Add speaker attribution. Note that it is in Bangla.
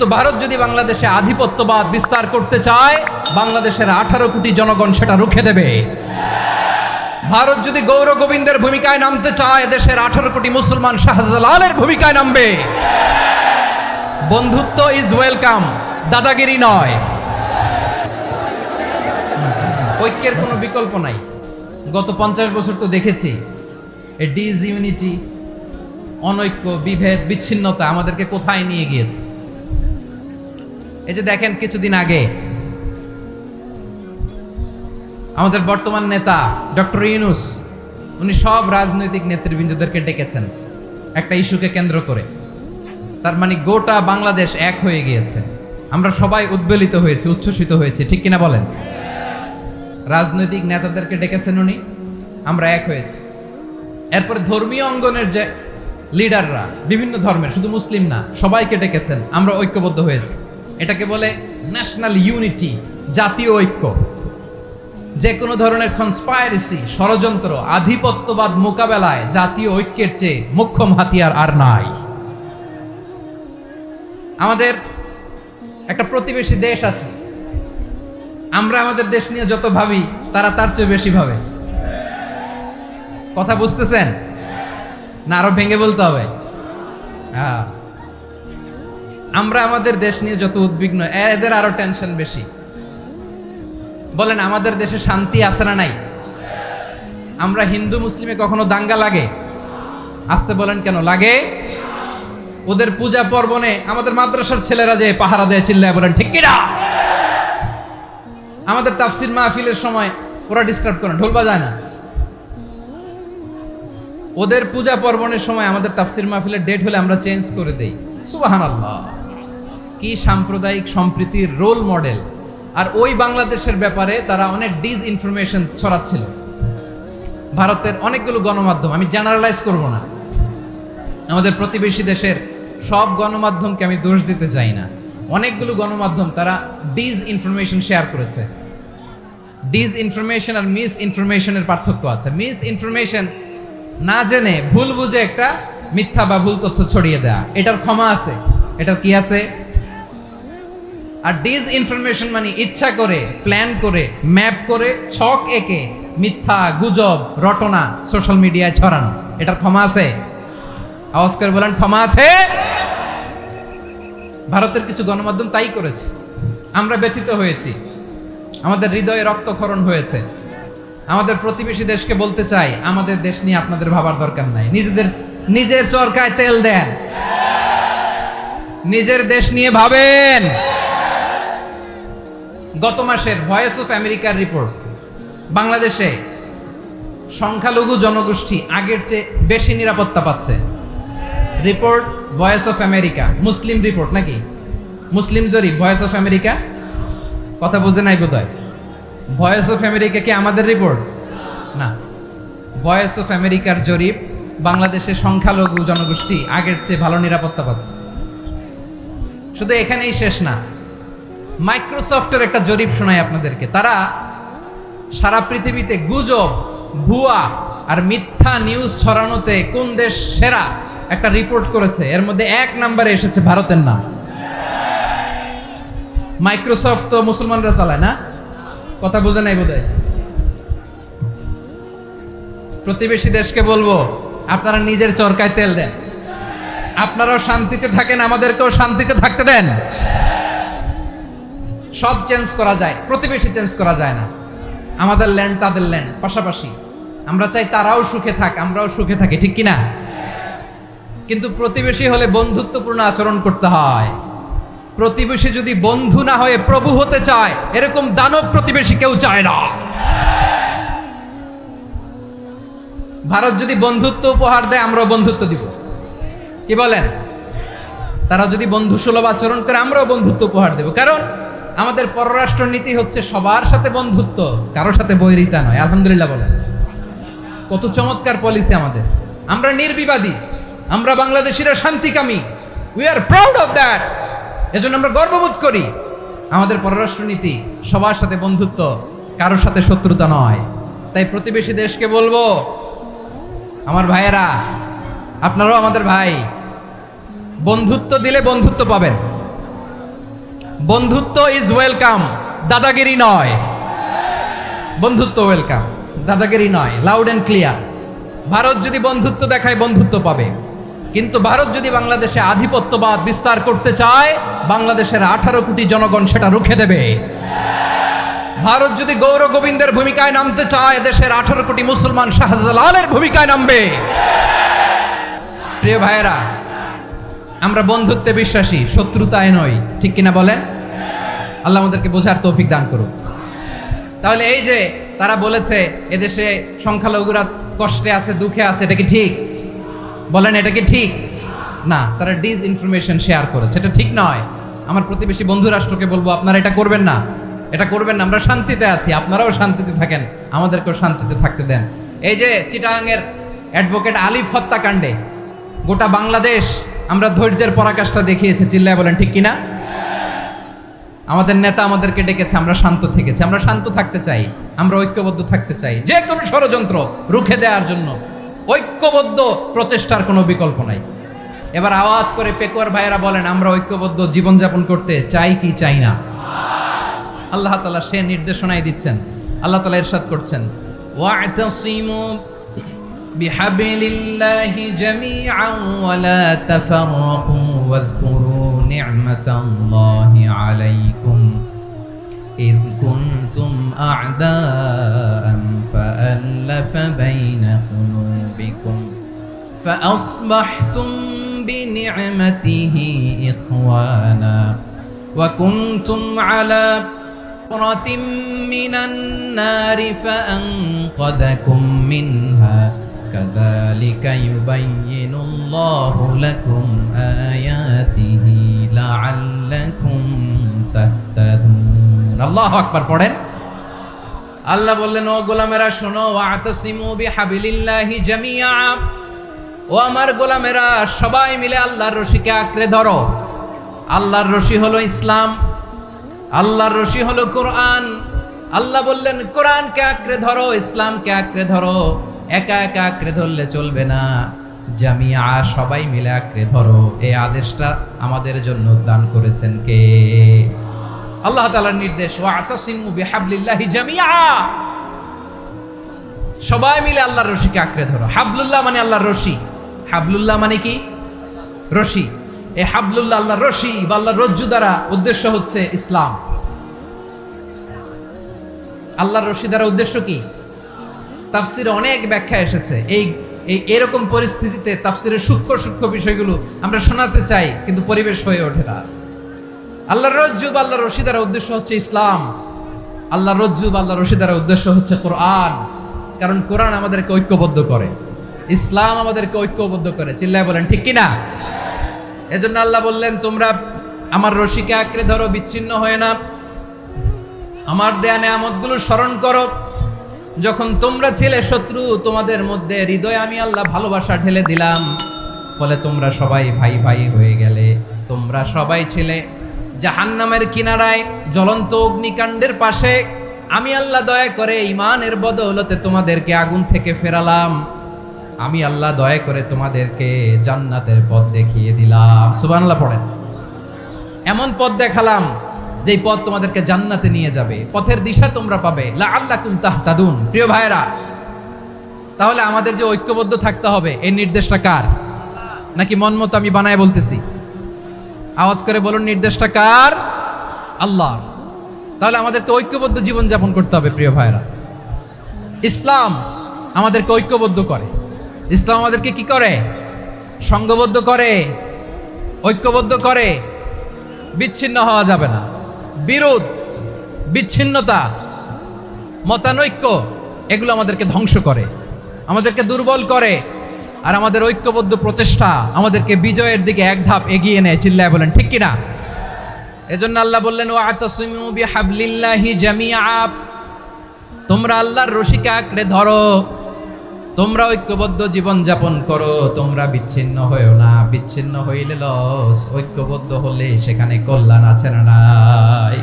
Speaker 1: তো ভারত যদি বাংলাদেশে আধিপত্যবাদ বিস্তার করতে চায়, বাংলাদেশের 18 কোটি জনগণ সেটা রুখে দেবে। ভারত যদি গৌর গোবিন্দের ভূমিকায় নামতে চায়, দেশের 18 কোটি মুসলমান শাহজালালের ভূমিকায় নামবে। বন্ধুত্ব ইজ ওয়েলকাম, দাদাগিরি নয়। ঐক্যের কোনো বিকল্প নাই। গত 50 বছর তো দেখেছি এই ডিসইউনিটি, অনৈক্য, বিভেদ, বিচ্ছিন্নতা আমাদেরকে কোথায় নিয়ে গিয়েছে। এই যে দেখেন, কিছুদিন আগে আমাদের বর্তমান নেতা ডক্টর ইউনূস, উনি সব রাজনৈতিক নেতৃবৃন্দদেরকে ডেকেছেন একটা ইস্যুকে কেন্দ্র করে। তার মানে গোটা বাংলাদেশ এক হয়ে গিয়েছে। আমরা সবাই উদ্বেলিত হয়েছি, উচ্ছ্বসিত হয়েছি, ঠিক কিনা বলেন? রাজনৈতিক নেতাদেরকে ডেকেছেন উনি, আমরা এক হয়েছি। এরপরে ধর্মীয় অঙ্গনের যে লিডাররা, বিভিন্ন ধর্মের, শুধু মুসলিম না, সবাইকে ডেকেছেন, আমরা ঐক্যবদ্ধ হয়েছি। এটাকে বলে ন্যাশনাল ইউনিটি, জাতীয় ঐক্য। যে কোনো ধরনের কনস্পাইরেসি, ষড়যন্ত্র, আধিপত্যবাদ মোকাবেলায় জাতীয় ঐক্যের চেয়ে মোক্ষম হাতিয়ার আর নাই। আমাদের একটা প্রতিবেশী দেশ আছে, আমরা আমাদের দেশ নিয়ে যত ভাবি, তারা তার চেয়ে বেশি ভাবে। কথা বুঝতেছেন না? আরো ভেঙে বলতে হবে। হ্যাঁ, আমরা আমাদের দেশ নিয়ে যত উদ্বিগ্ন, এদের আরো টেনশন বেশি। বলেন, আমাদের দেশে শান্তি আছে না নাই? আমরা হিন্দু মুসলিমে কখনো দাঙ্গা লাগে? আসতে বলেন, কেন লাগে? ওদের পূজা পার্বণে আমাদের মাদ্রাসার ছেলেরা যে পাহারা দেয়, চিল্লায় বলেন ঠিক কিনা? আমাদের তাফসির মাহফিলের সময় ওরা ডিস্টার্ব করে, ঢোল বাজায় না। ওদের পূজা পার্বণের সময় আমাদের তাফসির মাহফিলের ডেট হলে আমরা চেঞ্জ করে দেই। সুবহানাল্লাহ, কি সাম্প্রদায়িক সম্প্রীতির রোল মডেল। আর ওই বাংলাদেশের ব্যাপারে তারা অনেক ডিসইনফরমেশন ছড়াচ্ছিল। ভারতের অনেকগুলো গণমাধ্যম, আমি জেনারেলাইজ করব না, আমাদের প্রতিবেশী দেশের সব গণমাধ্যমকে আমি দোষ দিতে চাই না। অনেকগুলো গণমাধ্যম তারা ডিসইনফরমেশন শেয়ার করেছে। ডিসইনফরমেশন আর মিস ইনফরমেশনের পার্থক্য আছে। মিস ইনফরমেশন না জেনে ভুল বুঝে একটা মিথ্যা বা ভুল তথ্য ছড়িয়ে দেয়া, এটার ক্ষমা আছে, এটার কি আছে। আর ডিসইনফরমেশন মানে ইচ্ছা করে, প্ল্যান করে, ম্যাপ করে, ছক এঁকে মিথ্যা, গুজব, রটনা সোশ্যাল মিডিয়ায় ছড়ানো, এটার ক্ষমা আছে? আওয়াজ করে বলেন, ক্ষমা আছে? ভারতের কিছু গণমাধ্যম তাই করেছে। আমরা ব্যথিত হয়েছি, আমাদের হৃদয়ে রক্তক্ষরণ হয়েছে। আমাদের প্রতিবেশী দেশকে বলতে চাই, আমাদের দেশ নিয়ে আপনাদের ভাবার দরকার নাই। নিজের চরকায় তেল দেন, নিজের দেশ নিয়ে ভাবেন। গত মাসের ভয়েস অফ আমেরিকার রিপোর্ট, বাংলাদেশে সংখ্যালঘু জনগোষ্ঠী আগের চেয়ে বেশি নিরাপত্তা পাচ্ছে। Report voice of America, Muslim report নাকি? মুসলিম জরিপ, ভয়েস অফ আমেরিকা। কথা বুঝে নাই বোধহয়। ভয়েস অফ আমেরিকা কি আমাদের রিপোর্ট না? ভয়েস অফ আমেরিকার জরিপ, বাংলাদেশে সংখ্যালঘু জনগোষ্ঠী আগের চেয়ে ভালো নিরাপত্তা পাচ্ছে। শুধু এখানেই শেষ না, মাইক্রোসফটের একটা জরিপ শোনাই আপনাদেরকে। তারা সারা পৃথিবীতে গুজব, ভুয়া আর মিথ্যা নিউজ ছড়ানোতে কোন দেশ সেরা একটা রিপোর্ট করেছে। এর মধ্যে 1 নম্বরে এসেছে ভারতের নাম। মাইক্রোসফট তো মুসলমানরা চালায় না? কথা বোঝে নাই বোধহয়। প্রতিবেশী দেশকে বলবো, আপনারা নিজের চরকায় তেল দেন, আপনারাও শান্তিতে থাকেন, আমাদেরকেও শান্তিতে থাকতে দেন। সব চেঞ্জ করা যায়, প্রতিবেশী চেঞ্জ করা যায় না। আমাদের ল্যান্ড তাদের ল্যান্ড, পাশাপাশি। আমরা চাই তারাও সুখে থাক, আমরাও সুখে থাকি, ঠিক কিনা? কিন্তু প্রতিবেশী হলে বন্ধুত্বপূর্ণ আচরণ করতে হয়। প্রতিবেশী যদি বন্ধু না হয়ে প্রভু হতে চায়, এরকম দানব প্রতিবেশী কেউ চায় না। ভারত যদি বন্ধুত্ব উপহার দেয়, আমরাও বন্ধুত্ব দিব। কি বলেন? তারা যদি বন্ধু সুলভ আচরণ করে, আমরাও বন্ধুত্ব উপহার দেব। কারণ আমাদের পররাষ্ট্র নীতি হচ্ছে সবার সাথে বন্ধুত্ব, কারোর সাথে বৈরিতা নয়। আলহামদুলিল্লাহ বলেন, কত চমৎকার পলিসি আমাদের। আমরা নির্বিবাদী, আমরা বাংলাদেশিরা শান্তিকামী। We are proud of that. এজন্য আমরা গর্ববোধ করি। আমাদের পররাষ্ট্র নীতি সবার সাথে বন্ধুত্ব, কারোর সাথে শত্রুতা নয়। তাই প্রতিবেশী দেশকে বলবো, আমার ভাইয়েরা, আপনারাও আমাদের ভাই, বন্ধুত্ব দিলে বন্ধুত্ব পাবেন। বন্ধুত্ব ইজ ওয়েলকাম, দাদাগিরি নয়। বন্ধুত্ব ওয়েলকাম, দাদাগিরি নয়, লাউড এন্ড ক্লিয়ার। ভারত যদি বন্ধুত্ব দেখায় বন্ধুত্ব পাবে, কিন্তু ভারত যদি বাংলাদেশে আধিপত্যবাদ বিস্তার করতে চায়, বাংলাদেশের 18 কোটি জনগণ সেটা রুখে দেবে। ভারত যদি গৌর গোবিন্দের ভূমিকায় নামতে চায়, দেশের 18 কোটি মুসলমান শাহজালালের ভূমিকায় নামবে। প্রিয় ভাইয়েরা, আমরা বন্ধুত্বে বিশ্বাসী, শত্রুতায় নই, ঠিক কিনা বলেন? আল্লাহ আমাদেরকে বোঝার তৌফিক দান করুক। তাহলে এই যে তারা বলেছে এদেশে সংখ্যালঘুরা কষ্টে আছে, দুঃখে আছে, এটা কি ঠিক? বলেন, এটা কি ঠিক? না, তারা ডিস ইনফরমেশন শেয়ার করেছে, এটা ঠিক নয়। আমার প্রতিবেশী বন্ধু রাষ্ট্রকে বলবো, আপনারা এটা করবেন না, এটা করবেন না। আমরা শান্তিতে আছি, আপনারাও শান্তিতে থাকেন, আমাদেরকেও শান্তিতে থাকতে দেন। এই যে চিটাগাংয়ের অ্যাডভোকেট আলিফ হত্যাকাণ্ডে গোটা বাংলাদেশ আমরা ধৈর্যের পরাকাষ্ঠা দেখিয়েছে, চিল্লায় বলেন ঠিক কিনা? আমাদের নেতা আমাদেরকে ডেকেছে, আমরা শান্ত থেকেছি। আমরা শান্ত থাকতে চাই, আমরা ঐক্যবদ্ধ থাকতে চাই। যে কোনো ষড়যন্ত্র রুখে দেওয়ার জন্য ঐক্যবদ্ধ প্রচেষ্টার কোনো বিকল্প নাই। এবার আওয়াজ করে পেকুয়ার ভাইয়েরা বলেন, আমরা ঐক্যবদ্ধ জীবনযাপন করতে চাই কি চাই না? আল্লাহ তাআলা সে নির্দেশনাই দিচ্ছেন। আল্লাহ তাআলা ইরশাদ করছেন, ওয়া'তাসিমু বিহাবলিল্লাহি জামিআন ওয়া লা তাফাররাকু ওয়াযকুরু নি'মাতাল্লাহি আলাইকুম ইয কুনতুম আ'দাআন ফাআল্লাফা বাইনা কুলুবিকুম فأصبحتم بنعمته إخوانا وكنتم على فرة من النار فأنقذكم منها كذلك يبين الله لكم آياته لعلكم تهتدون الله أكبر পড়েন। আল্লাহ বললেন, ও গোলামেরা শোনো, ওয়া'তাসিমু বিহাবলিল্লাহি জামিআ, ও আমার গোলামেরা সবাই মিলে আল্লাহর রশিকে আঁকড়ে ধরো। আল্লাহর রশি হলো ইসলাম, আল্লাহর রশি হলো কোরআন। আল্লাহ বললেন, কোরআনকে আঁকড়ে ধরো, ইসলামকে আঁকড়ে ধরো। একা একা আঁকড়ে ধরলে চলবে না, জামিআ, সবাই মিলে আঁকড়ে ধরো। এই আদেশটা আমাদের জন্য দান করেছেন কে? আল্লাহ তাআলার নির্দেশ, ওয়া'তাসিমু বিহাবলিল্লাহি জামিআ, সবাই মিলে আল্লাহর রশিকে আঁকড়ে ধরো। হাবলুল্লাহ মানে আল্লাহর রশি। হাবলুল্লাহ মানে কি? রশি। এই হাবলুল্লাহ আল্লাহর রশি বা আল্লাহর রজ্জু দ্বারা উদ্দেশ্য হচ্ছে ইসলাম। আল্লাহর রশি দ্বারা উদ্দেশ্য কি? তাফসিরে অনেক ব্যাখ্যা এসেছে। এই এরকম পরিস্থিতিতে তাফসিরের সূক্ষ্ম সূক্ষ্ম বিষয়গুলো আমরা শোনাতে চাই, কিন্তু পরিবেশ হয়ে ওঠে না। আল্লাহর রজ্জু বা আল্লাহর রশি দ্বারা উদ্দেশ্য হচ্ছে ইসলাম। আল্লাহর রজ্জু বা আল্লাহর রশি দ্বারা উদ্দেশ্য হচ্ছে কোরআন। কারণ কোরআন আমাদেরকে ঐক্যবদ্ধ করে, ইসলাম আমাদেরকে ঐক্যবদ্ধ করে। চিল্লায় বলেন ঠিক কিনা? এজন্য আল্লাহ বললেন, তোমরা আমার রশিকে আঁকড়ে ধরো, বিচ্ছিন্ন হয়ে না। আমার দেয়া নেয়ামতগুলো স্মরণ করো। যখন তোমরা ছিলে শত্রু, তোমাদের মধ্যে হৃদয়ে আমি আল্লাহ ভালোবাসা ঢেলে দিলাম, ফলে তোমরা সবাই ভাই ভাই হয়ে গেলে। তোমরা সবাই ছিলে জাহান্নামের কিনারায়, জ্বলন্ত অগ্নিকাণ্ডের পাশে। আমি আল্লাহ দয়া করে ঈমানের বদৌলতে তোমাদেরকে আগুন থেকে ফেরালাম। আমি আল্লাহ দয়া করে তোমাদেরকে জান্নাতের পথ দেখিয়ে দিলাম। সুবহানাল্লাহ পড়েন। এমন পথ দেখালাম যেই পথ তোমাদেরকে জান্নাতে নিয়ে যাবে, পথের দিশা তোমরা পাবে। লাআল্লাকুম তাহতাদুন। প্রিয় ভাইরা, তাহলে আমাদের যে ঐক্যবদ্ধ থাকতে হবে, এই নির্দেশটা কার? নাকি মন মতো আমি বানায় বলতেছি? আওয়াজ করে বলুন, নির্দেশটা কার? আল্লাহর। তাহলে আমাদেরকে ঐক্যবদ্ধ জীবন যাপন করতে হবে। প্রিয় ভাইরা, ইসলাম আমাদেরকে ঐক্যবদ্ধ করে। ইসলাম আমাদেরকে কি করে? সংঘবদ্ধ করে, ঐক্যবদ্ধ করে। বিচ্ছিন্ন হওয়া যাবে না। বিরোধ, বিচ্ছিন্নতা, মতানৈক্য, এগুলো আমাদেরকে ধ্বংস করে, আমাদেরকে দুর্বল করে। আর আমাদের ঐক্যবদ্ধ প্রচেষ্টা আমাদেরকে বিজয়ের দিকে এক ধাপ এগিয়ে নেয়। চিল্লায় বলেন ঠিক কিনা? এজন্য আল্লাহ বললেন, ওয়া'তাসিমু বিহাবলিল্লাহি জামিআ, তোমরা আল্লাহর রশিকে আঁকড়ে ধরো, তোমরা ঐক্যবদ্ধ জীবন যাপন করো, তোমরা বিচ্ছিন্ন হয়েও না। বিচ্ছিন্ন হইলে লস, ঐক্যবদ্ধ হলে সেখানে কল্যাণ আছে না নাই?